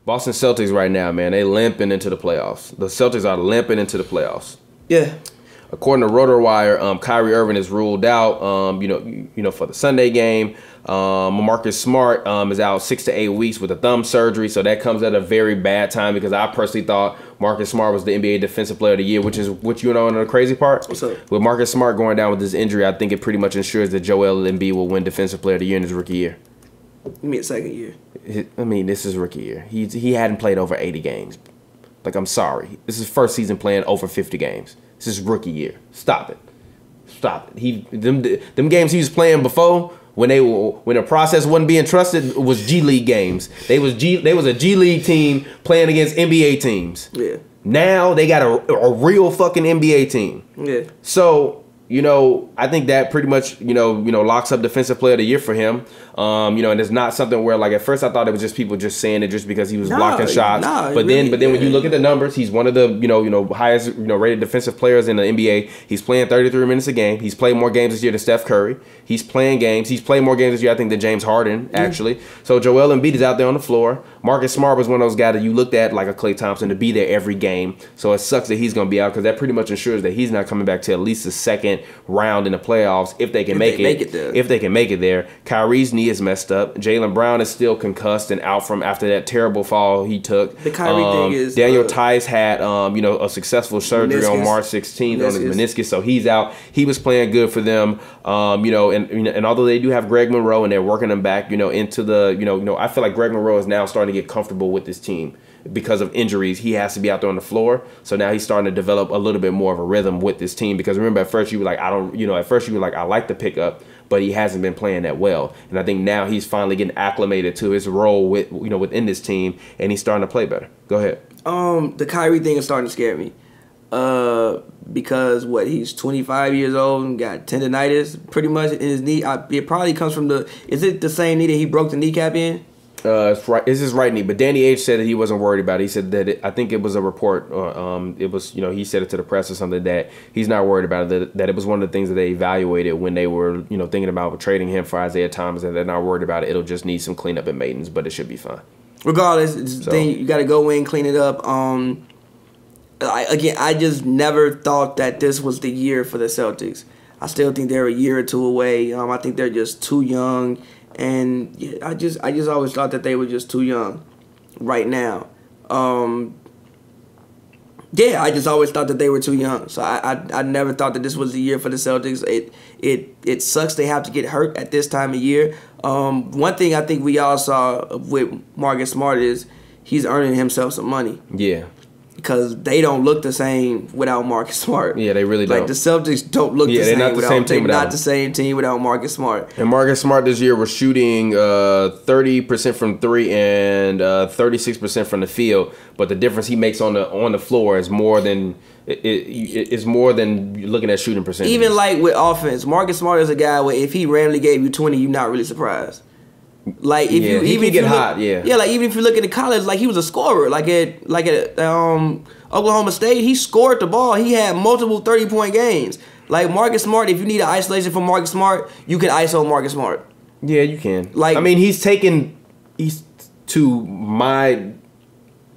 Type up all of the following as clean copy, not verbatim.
Boston Celtics right now, man, they limping into the playoffs. The Celtics are limping into the playoffs. Yeah. According to RotoWire, Kyrie Irving is ruled out. For the Sunday game. Marcus Smart is out 6 to 8 weeks with a thumb surgery, so that comes at a very bad time because I personally thought Marcus Smart was the NBA Defensive Player of the Year, which is what the crazy part. What's up? With Marcus Smart going down with this injury, I think it pretty much ensures that Joel Embiid will win Defensive Player of the Year in his rookie year. You mean second year? I mean, this is rookie year. He hadn't played over 80 games. Like, I'm sorry. This is his first season playing over 50 games. This is rookie year. Stop it. Stop it. Them games he was playing before, when the process wasn't being trusted, was G League games. They was a G League team playing against NBA teams. Yeah. Now they got a real fucking NBA team. Yeah. So, I think that pretty much, locks up Defensive Player of the Year for him. And it's not something where, like, at first I thought it was just people just saying it just because he was blocking shots. But then when you look at the numbers, he's one of the, highest, rated defensive players in the NBA. He's playing 33 minutes a game. He's played more games this year than Steph Curry. He's playing games. He's played more games this year, I think, than James Harden, actually. So Joel Embiid is out there on the floor. Marcus Smart was one of those guys that you looked at like a Klay Thompson to be there every game. So it sucks that he's going to be out because that pretty much ensures that he's not coming back to at least the second round in the playoffs if they can make it. If they can make it there. Kyrie's knee is messed up. Jaylen Brown is still concussed and out from after that terrible fall he took. The Kyrie thing is Daniel Tice had a successful surgery on March 16th on his meniscus, so he's out. He was playing good for them. And although they do have Greg Monroe and they're working him back, into the I feel like Greg Monroe is now starting to get comfortable with this team. Because of injuries, he has to be out there on the floor. So now he's starting to develop a little bit more of a rhythm with this team. Because remember, at first you were like, I like the pickup, but he hasn't been playing that well. And I think now he's finally getting acclimated to his role within this team, and he's starting to play better. Go ahead. The Kyrie thing is starting to scare me. Because he's 25 years old and got tendonitis pretty much in his knee. It probably comes from is it the same knee that he broke the kneecap in? It's his right knee, but Danny H said that he wasn't worried about it. He said that I think it was a report, it was, he said it to the press or something, that he's not worried about it, that it was one of the things that they evaluated when they were, thinking about trading him for Isaiah Thomas, and they're not worried about it. It'll just need some cleanup and maintenance, but it should be fine. Regardless, you got to go in, clean it up. I just never thought that this was the year for the Celtics. I still think they're a year or two away. I think they're just too young. And yeah, I just always thought that they were just too young right now. I just always thought that they were too young. So I never thought that this was the year for the Celtics. It sucks they have to get hurt at this time of year. One thing I think we all saw with Marcus Smart is he's earning himself some money. Yeah. Because they don't look the same without Marcus Smart. Yeah, they really don't. Like, the Celtics don't look the same without him. They're not the same team without Marcus Smart. And Marcus Smart this year was shooting 30% from three and 36% from the field. But the difference he makes on the floor is more than it's more than looking at shooting percentage. Even like with offense, Marcus Smart is a guy where if he randomly gave you 20, you're not really surprised. Like if you even if you look, like even if you look at the college, like he was a scorer. Like at Oklahoma State, he scored the ball. He had multiple 30-point games. Like Marcus Smart, if you need an isolation from Marcus Smart, you can ISO Marcus Smart. Yeah, you can. Like, I mean, he's to my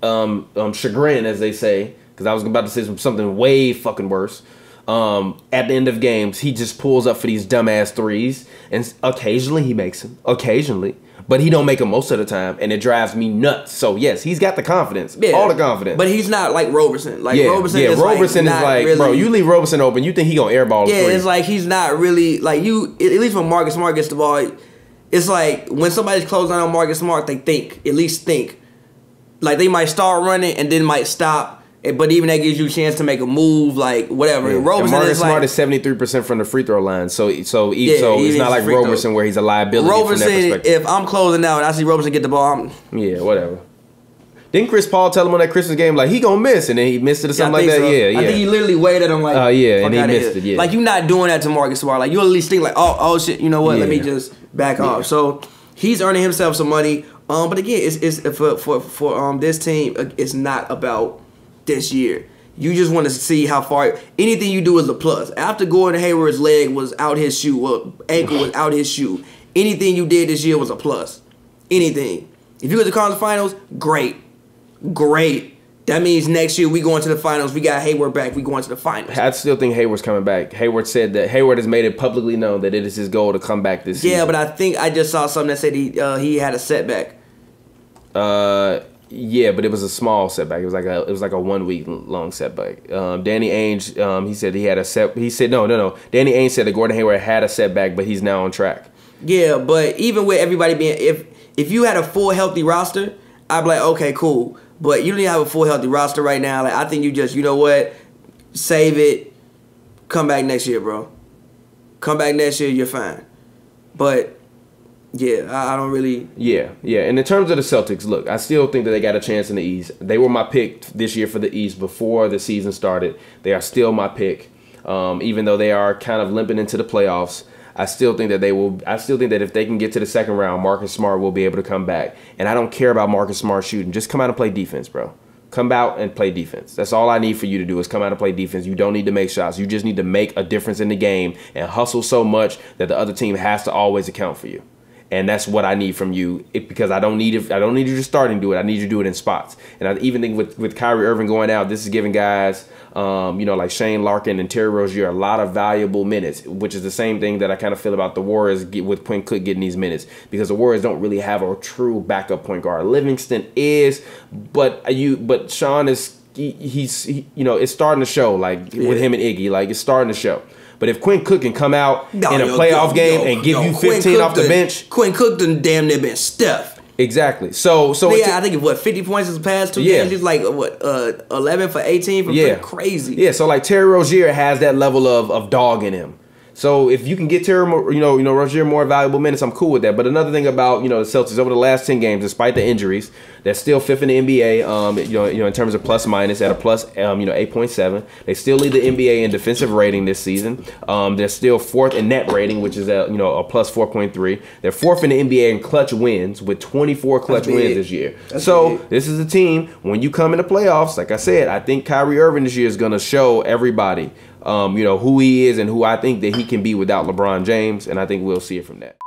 chagrin, as they say, because I was about to say something way fucking worse. At the end of games, he just pulls up for these dumbass threes, and occasionally he makes them. Occasionally. But he don't make them most of the time, and it drives me nuts. So, yes, he's got the confidence. Yeah. All the confidence. But he's not like Roberson. Like, Roberson is like really, bro, you leave Roberson open, you think he gonna airball the three. Yeah, it's like he's not really, like, you, at least when Marcus Smart gets the ball, it's like when somebody's closing on Marcus Smart, they at least think. Like, they might start running and then might stop. But even that gives you a chance to make a move, like whatever. Yeah. Roberson Marcus Smart is 73% from the free throw line, so it's not like Roberson where he's a liability. Roberson, from that perspective. If I'm closing out and I see Roberson get the ball, whatever. Didn't Chris Paul tell him on that Christmas game like he gonna miss, and then he missed it or something like that? So. Yeah. I think he literally waited on like, and he missed it. Yeah, like you're not doing that to Marcus Smart. Like you at least think like, oh shit, you know what? Let me just back off. So he's earning himself some money. But again, it's for this team, it's not about this year. You just want to see how far. Anything you do is a plus. After Gordon Hayward's leg was out his shoe, ankle was out his shoe, anything you did this year was a plus. Anything. If you go to the conference finals, great. great. That means next year we going to the finals. We got Hayward back. We going to the finals. I still think Hayward's coming back. Hayward said that Hayward has made it publicly known that it is his goal to come back this season. Yeah, but I think I just saw something that said he had a setback. Yeah, but it was a small setback. It was like a 1 week long setback. Danny Ainge, he said he had a set. He said no. Danny Ainge said that Gordon Hayward had a setback, but he's now on track. Yeah, but even with everybody being, if you had a full healthy roster, I'd be like, okay, cool. But you don't even have a full healthy roster right now. Like, I think you just, you know what, save it, come back next year, bro. Come back next year, you're fine. But yeah, I don't really. Yeah. And in terms of the Celtics, look, I still think that they got a chance in the East. They were my pick this year for the East before the season started. They are still my pick, even though they are kind of limping into the playoffs. I still think that they will. I still think that if they can get to the second round, Marcus Smart will be able to come back. And I don't care about Marcus Smart shooting. Just come out and play defense, bro. Come out and play defense. That's all I need for you to do is come out and play defense. You don't need to make shots. You just need to make a difference in the game and hustle so much that the other team has to always account for you. And that's what I need from you, because I don't need you to start and do it. I need you to do it in spots. And I even think with Kyrie Irving going out, this is giving guys, like Shane Larkin and Terry Rozier a lot of valuable minutes, which is the same thing that I kind of feel about the Warriors with Quinn Cook getting these minutes, because the Warriors don't really have a true backup point guard. Livingston is, but Sean is it's starting to show, like with him and Iggy, like it's starting to show. But if Quinn Cook can come out in a playoff game and give you 15 off the bench, Quinn Cook done damn near been Steph. Exactly. So I think 50 points is the past 2 games. He's like 11 for 18 from crazy. Yeah. So like Terry Rozier has that level of dog in him. So if you can get Terry, Rozier more valuable minutes, I'm cool with that. But another thing about the Celtics over the last 10 games, despite the injuries, they're still fifth in the NBA. In terms of plus minus at a plus 8.7. They still lead the NBA in defensive rating this season. They're still fourth in net rating, which is a plus 4.3. They're fourth in the NBA in clutch wins with 24 clutch wins this year. This is a team, when you come in the playoffs, like I said, I think Kyrie Irving this year is going to show everybody who he is and who I think that he can be without LeBron James, and I think we'll see it from that.